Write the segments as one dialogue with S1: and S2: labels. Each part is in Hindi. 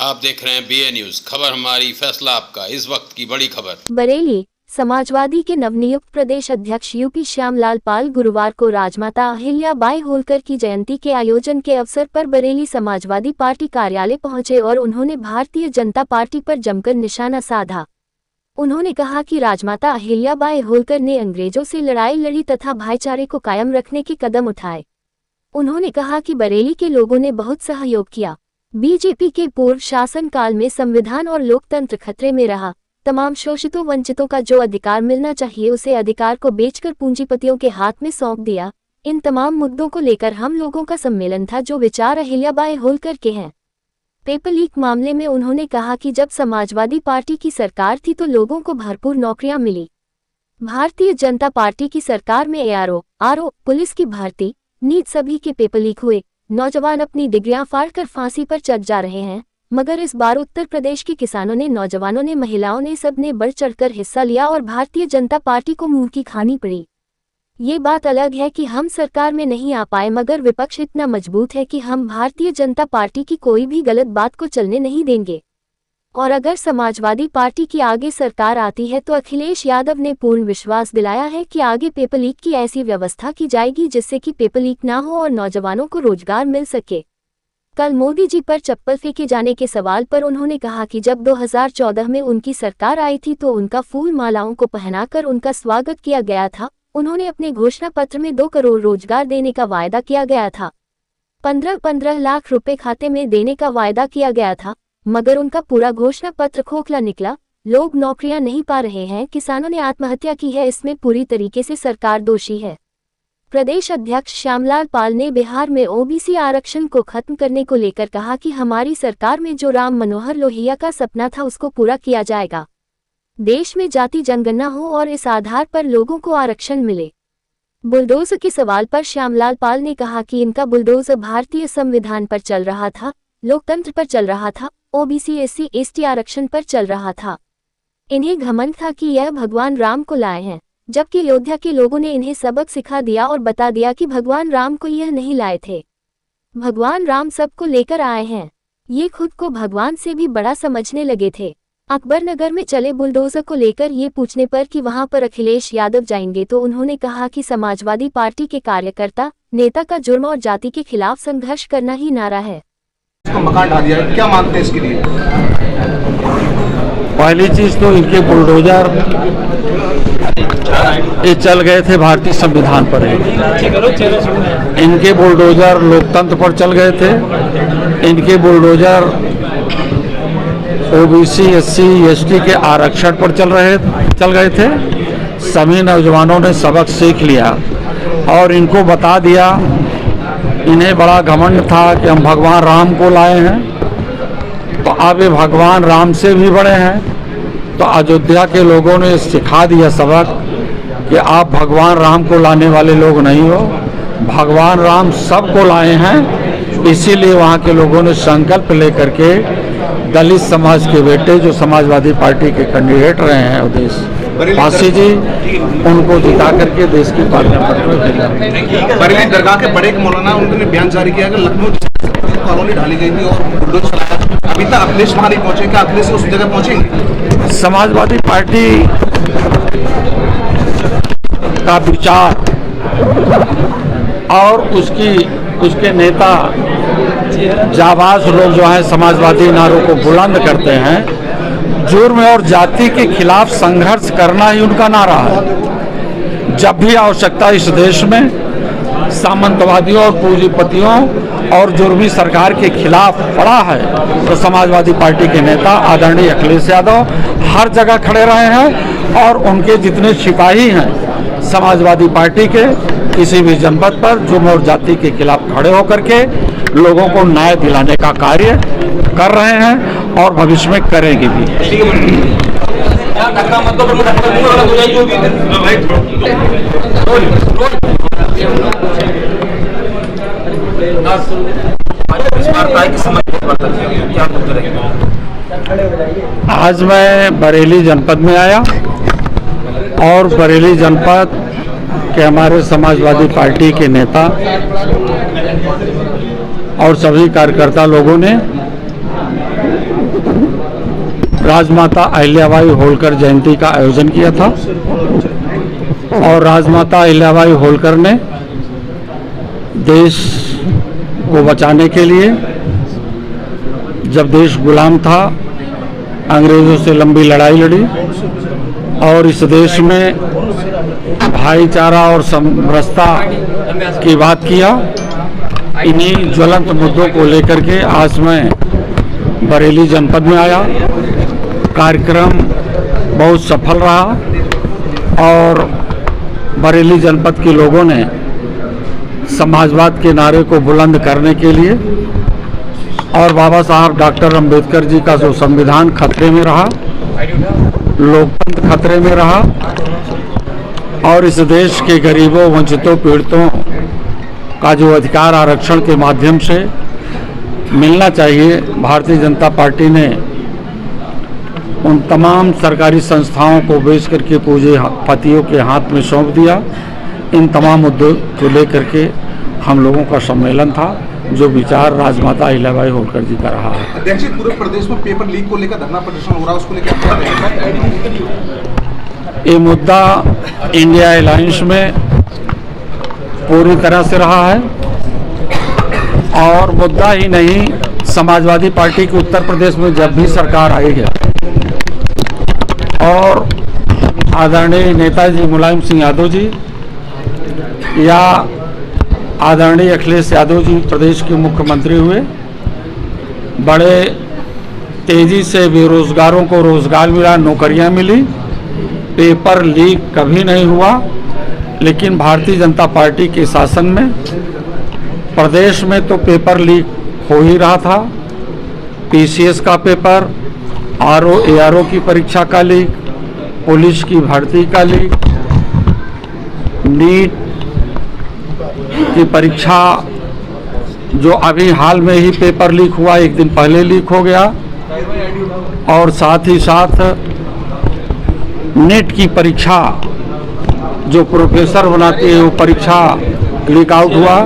S1: आप देख रहे हैं BA न्यूज, खबर हमारी फैसला आपका। इस वक्त की बड़ी खबर।
S2: बरेली समाजवादी के नवनियुक्त प्रदेश अध्यक्ष यूपी श्यामलाल पाल गुरुवार को राजमाता अहिल्याबाई होलकर की जयंती के आयोजन के अवसर पर बरेली समाजवादी पार्टी कार्यालय पहुंचे और उन्होंने भारतीय जनता पार्टी पर जमकर निशाना साधा। उन्होंने कहा कि राजमाता अहिल्याबाई होलकर ने अंग्रेजों से लड़ाई लड़ी तथा भाईचारे को कायम रखने के कदम उठाए। उन्होंने कहा कि बरेली के लोगों ने बहुत सहयोग किया। बीजेपी के पूर्व शासन काल में संविधान और लोकतंत्र खतरे में रहा। तमाम शोषितों वंचितों का जो अधिकार मिलना चाहिए उसे अधिकार को बेचकर पूंजीपतियों के हाथ में सौंप दिया। इन तमाम मुद्दों को लेकर हम लोगों का सम्मेलन था जो विचार अहिल्याबाई होलकर के हैं। पेपर लीक मामले में उन्होंने कहा कि जब समाजवादी पार्टी की सरकार थी तो लोगों को भरपूर नौकरियां मिली। भारतीय जनता पार्टी की सरकार में ARO, RO, पुलिस की भर्ती, नीट सभी के पेपर लीक हुए। नौजवान अपनी डिग्रियां फाड़कर फांसी पर चढ़ जा रहे हैं, मगर इस बार उत्तर प्रदेश के किसानों ने, नौजवानों ने, महिलाओं ने सबने बढ़ चढ़कर हिस्सा लिया और भारतीय जनता पार्टी को मुंह की खानी पड़ी। ये बात अलग है कि हम सरकार में नहीं आ पाए, मगर विपक्ष इतना मजबूत है कि हम भारतीय जनता पार्टी की कोई भी गलत बात को चलने नहीं देंगे। और अगर समाजवादी पार्टी की आगे सरकार आती है तो अखिलेश यादव ने पूर्ण विश्वास दिलाया है कि आगे पेपर लीक की ऐसी व्यवस्था की जाएगी जिससे कि पेपर लीक ना हो और नौजवानों को रोजगार मिल सके। कल मोदी जी पर चप्पल फेंके जाने के सवाल पर उन्होंने कहा कि जब 2014 में उनकी सरकार आई थी तो उनका फूल मालाओं को पहनाकर उनका स्वागत किया गया था। उन्होंने अपने घोषणा पत्र में 2 करोड़ रोजगार देने का वायदा किया गया था। 15 लाख रुपए खाते में देने का वायदा किया गया था, मगर उनका पूरा घोषणा पत्र खोखला निकला। लोग नौकरियां नहीं पा रहे हैं, किसानों ने आत्महत्या की है, इसमें पूरी तरीके से सरकार दोषी है। प्रदेश अध्यक्ष श्यामलाल पाल ने बिहार में OBC आरक्षण को खत्म करने को लेकर कहा कि हमारी सरकार में जो राम मनोहर लोहिया का सपना था उसको पूरा किया जाएगा। देश में जाति जनगणना हो और इस आधार पर लोगों को आरक्षण मिले। बुलडोजर के सवाल पर श्यामलाल पाल ने कहा कि इनका बुलडोजर भारतीय संविधान पर चल रहा था, लोकतंत्र पर चल रहा था, OBC SC ST आरक्षण पर चल रहा था। इन्हें घमंड था कि यह भगवान राम को लाए हैं, जबकि अयोध्या के लोगों ने इन्हें सबक सिखा दिया और बता दिया कि भगवान राम को यह नहीं लाए थे। भगवान राम सबको लेकर आए हैं। ये खुद को भगवान से भी बड़ा समझने लगे थे। अकबरनगर में चले बुलडोजर को लेकर ये पूछने पर कि वहां पर अखिलेश यादव जाएंगे तो उन्होंने कहा कि समाजवादी पार्टी के कार्यकर्ता, नेता का जुर्म और जाति के खिलाफ संघर्ष करना ही नारा है।
S3: मकान ढा दिया, क्या मांगते हैं इसके लिए?
S4: पहली चीज तो इनके बुलडोजर ये चल गए थे भारतीय संविधान पर। इनके बुलडोजर लोकतंत्र पर चल गए थे। इनके बुलडोजर OBC SC ST के आरक्षण पर चल गए थे। सभी नौजवानों ने सबक सीख लिया और इनको बता दिया। इन्हें बड़ा घमंड था कि हम भगवान राम को लाए हैं, तो अब ये भगवान राम से भी बड़े हैं। तो अयोध्या के लोगों ने सिखा दिया सबक कि आप भगवान राम को लाने वाले लोग नहीं हो, भगवान राम सबको लाए हैं। इसीलिए वहाँ के लोगों ने संकल्प लेकर के दलित समाज के बेटे जो समाजवादी पार्टी के कैंडिडेट रहे हैं उदेश फांसी जी, उनको जिता करके देश की पार्लियामेंट में भेजा।
S3: बरेली दरगाह के बड़े मौलाना उन्होंने बयान जारी किया कि लखनऊ कॉलोनी ढाली गई थी और बुलडोजर चलाया। अभी तक अखिलेश वहां नहीं पहुंचे, क्या अखिलेश उस जगह पहुंचेंगे?
S4: समाजवादी पार्टी का विचार और उसके नेता जाबाज लोग जो है समाजवादी नारों को बुलंद करते हैं। जुर्म और जाति के खिलाफ संघर्ष करना ही उनका नारा है। जब भी आवश्यकता इस देश में सामंतवादियों और पूंजीपतियों और जुर्मी सरकार के खिलाफ पड़ा है तो समाजवादी पार्टी के नेता आदरणीय अखिलेश यादव हर जगह खड़े रहे हैं और उनके जितने सिपाही हैं समाजवादी पार्टी के किसी भी जनपद पर जुर्म और जाति के खिलाफ खड़े होकर के लोगों को न्याय दिलाने का कार्य कर रहे हैं और भविष्य में करेंगे भी। आज मैं बरेली जनपद में आया और बरेली जनपद के हमारे समाजवादी पार्टी के नेता और सभी कार्यकर्ता लोगों ने राजमाता अहिल्याबाई होलकर जयंती का आयोजन किया था और राजमाता अहिल्याबाई होलकर ने देश को बचाने के लिए, जब देश गुलाम था, अंग्रेज़ों से लंबी लड़ाई लड़ी और इस देश में भाईचारा और समरसता की बात किया। इन्हीं ज्वलंत मुद्दों को लेकर के आज मैं बरेली जनपद में आया। कार्यक्रम बहुत सफल रहा और बरेली जनपद के लोगों ने समाजवाद के नारे को बुलंद करने के लिए और बाबा साहब डॉक्टर अंबेडकर जी का जो संविधान खतरे में रहा, लोकतंत्र खतरे में रहा और इस देश के गरीबों, वंचितों, पीड़ितों का जो अधिकार आरक्षण के माध्यम से मिलना चाहिए, भारतीय जनता पार्टी ने उन तमाम सरकारी संस्थाओं को बेच करके पूंजीपतियों के हाथ में सौंप दिया। इन तमाम मुद्दों को लेकर के हम लोगों का सम्मेलन था, जो विचार राजमाता अहिल्याबाई होलकर जी का रहा है।
S3: अध्यक्ष जी, पूरे प्रदेश में पेपर लीक को लेकर धरना प्रदर्शन हो रहा है, उसको लेकर क्या कह रहे हैं?
S4: ये मुद्दा इंडिया अलायंस में पूरी तरह से रहा है और मुद्दा ही नहीं, समाजवादी पार्टी की उत्तर प्रदेश में जब भी सरकार आई है और आदरणीय नेताजी मुलायम सिंह यादव जी या आदरणीय अखिलेश यादव जी प्रदेश के मुख्यमंत्री हुए, बड़े तेजी से बेरोजगारों को रोजगार मिला, नौकरियां मिली, पेपर लीक कभी नहीं हुआ। लेकिन भारतीय जनता पार्टी के शासन में प्रदेश में तो पेपर लीक हो ही रहा था। पीसीएस का पेपर, आरओ एआरओ की परीक्षा का लीक, पुलिस की भर्ती का लीक, नीट की परीक्षा जो अभी हाल में ही पेपर लीक हुआ, एक दिन पहले लीक हो गया और साथ ही साथ नेट की परीक्षा जो प्रोफेसर बनाते हैं वो परीक्षा लीक आउट हुआ।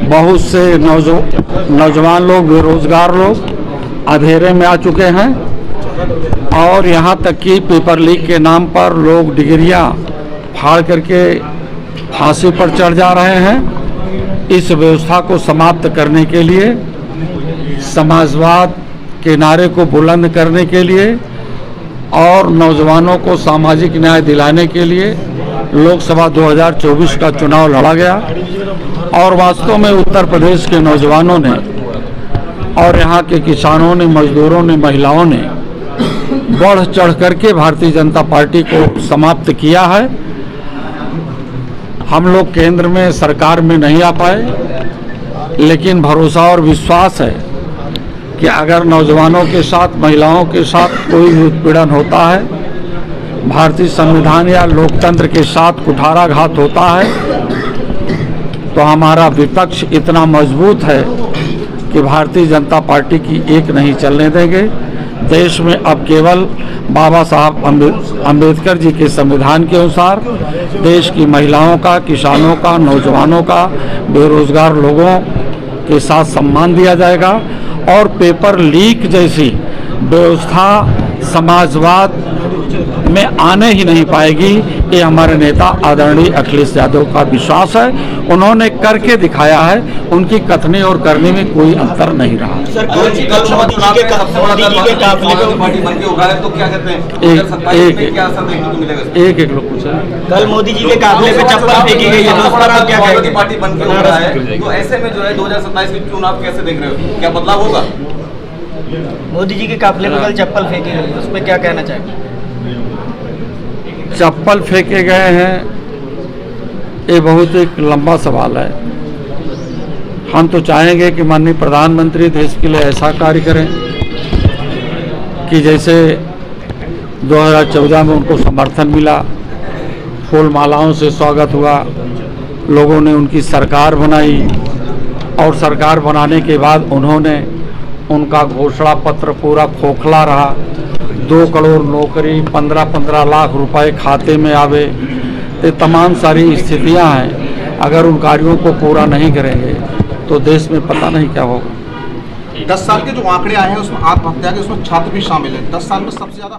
S4: बहुत से नौजवान लोग, बेरोजगार लोग अंधेरे में आ चुके हैं और यहाँ तक कि पेपर लीक के नाम पर लोग डिग्रियाँ फाड़ करके फांसी पर चढ़ जा रहे हैं। इस व्यवस्था को समाप्त करने के लिए, समाजवाद के नारे को बुलंद करने के लिए और नौजवानों को सामाजिक न्याय दिलाने के लिए लोकसभा 2024 का चुनाव लड़ा गया और वास्तव में उत्तर प्रदेश के नौजवानों ने और यहाँ के किसानों ने, मजदूरों ने, महिलाओं ने बढ़ चढ़ करके भारतीय जनता पार्टी को समाप्त किया है। हम लोग केंद्र में सरकार में नहीं आ पाए, लेकिन भरोसा और विश्वास है कि अगर नौजवानों के साथ, महिलाओं के साथ कोई भी उत्पीड़न होता है, भारतीय संविधान या लोकतंत्र के साथ कुठाराघात होता है, तो हमारा विपक्ष इतना मजबूत है कि भारतीय जनता पार्टी की एक नहीं चलने देंगे। देश में अब केवल बाबा साहब अंबेडकर जी के संविधान के अनुसार देश की महिलाओं का, किसानों का, नौजवानों का, बेरोजगार लोगों के साथ सम्मान दिया जाएगा और पेपर लीक जैसी व्यवस्था समाजवाद में आने ही नहीं पाएगी। ये हमारे नेता आदरणीय अखिलेश यादव का विश्वास है। उन्होंने करके दिखाया है, उनकी कथनी और करने में कोई अंतर नहीं रहा। एक लोग पूछा,
S5: कल मोदी जी के काफिले पे चप्पल फेंकी गई है, तो क्या कहेंगे?
S3: पार्टी बन के उभरा है, तो ऐसे में जो है 2027 के चुनाव कैसे देख रहे हो, क्या बदलाव होगा?
S5: मोदी जी के काफिले पे कल चप्पल फेंकी गई, उस पर क्या कहना चाहेंगे?
S4: चप्पल फेंके गए हैं, ये बहुत एक लंबा सवाल है। हम तो चाहेंगे कि माननीय प्रधानमंत्री देश के लिए ऐसा कार्य करें कि जैसे 2014 में उनको समर्थन मिला, फूल मालाओं से स्वागत हुआ, लोगों ने उनकी सरकार बनाई और सरकार बनाने के बाद उन्होंने उनका घोषणा पत्र पूरा खोखला रहा। 2 करोड़ नौकरी, 15-15 लाख रुपए खाते में आवे, ये तमाम सारी स्थितियां हैं। अगर उन कार्यों को पूरा नहीं करेंगे तो देश में पता नहीं क्या होगा।
S3: 10 साल के जो आंकड़े आए हैं उसमें आत्महत्या के उसमें छात्र भी शामिल है। 10 साल में सबसे ज्यादा